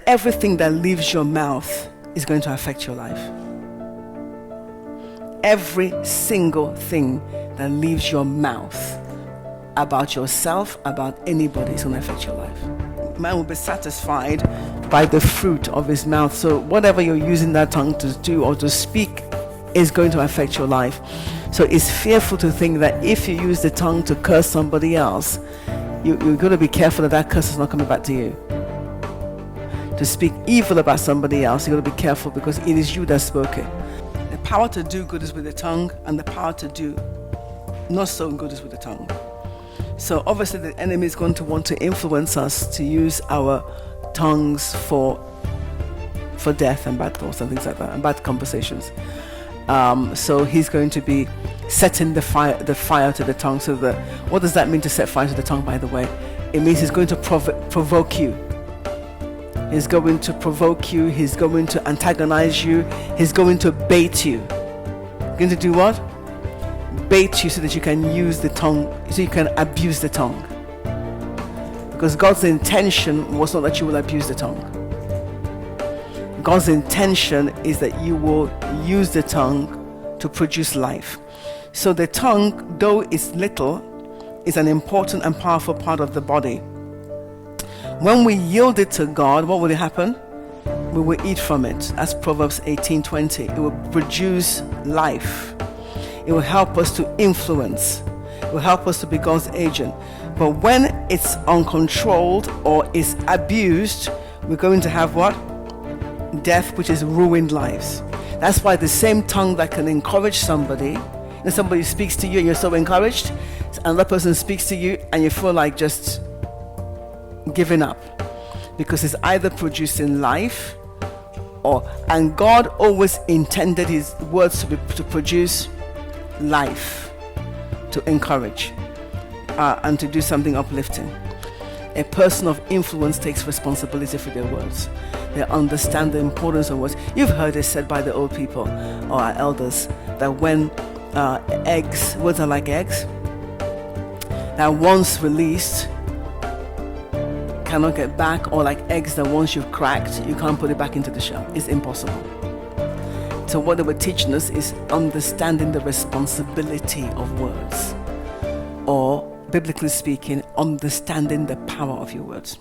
everything that leaves your mouth is going to affect your life. Every single thing that leaves your mouth about yourself, about anybody, is going to affect your life. Man will be satisfied by the fruit of his mouth. So whatever you're using that tongue to do or to speak is going to affect your life. So it's fearful to think that if you use the tongue to curse somebody else, you're going to be careful that that curse is not coming back to you. To speak evil about somebody else, you're going to be careful because it is you that spoke it. The power to do good is with the tongue, and the power to do not so good is with the tongue. So obviously the enemy is going to want to influence us to use our tongues for death and bad thoughts and things like that, and bad conversations. So he's going to be setting the fire to the tongue. So what does that mean, to set fire to the tongue, by the way? It means he's going to provoke you. He's going to provoke you. He's going to antagonize you. He's going to bait you. He's going to do what? Bait you so that you can use the tongue, so you can abuse the tongue. Because God's intention was not that you will abuse the tongue. God's intention is that you will use the tongue to produce life. So the tongue, though it's little, is an important and powerful part of the body. When we yield it to God, what will happen? We will eat from it. That's Proverbs 18:20. It will produce life. It will help us to influence. It will help us to be God's agent. But when it's uncontrolled or is abused, we're going to have what? Death, which is ruined lives. That's why the same tongue that can encourage somebody, and somebody speaks to you and you're so encouraged, another person speaks to you and you feel like just giving up, because it's either producing life and God always intended his words to produce life, to encourage and to do something uplifting. A person of influence takes responsibility for their words. They understand the importance of words. You've heard it said by the old people or our elders that when words are like eggs, that once released cannot get back, or like eggs that once you've cracked, you can't put it back into the shell. It's impossible. So what they were teaching us is understanding the responsibility of words, or biblically speaking, understanding the power of your words.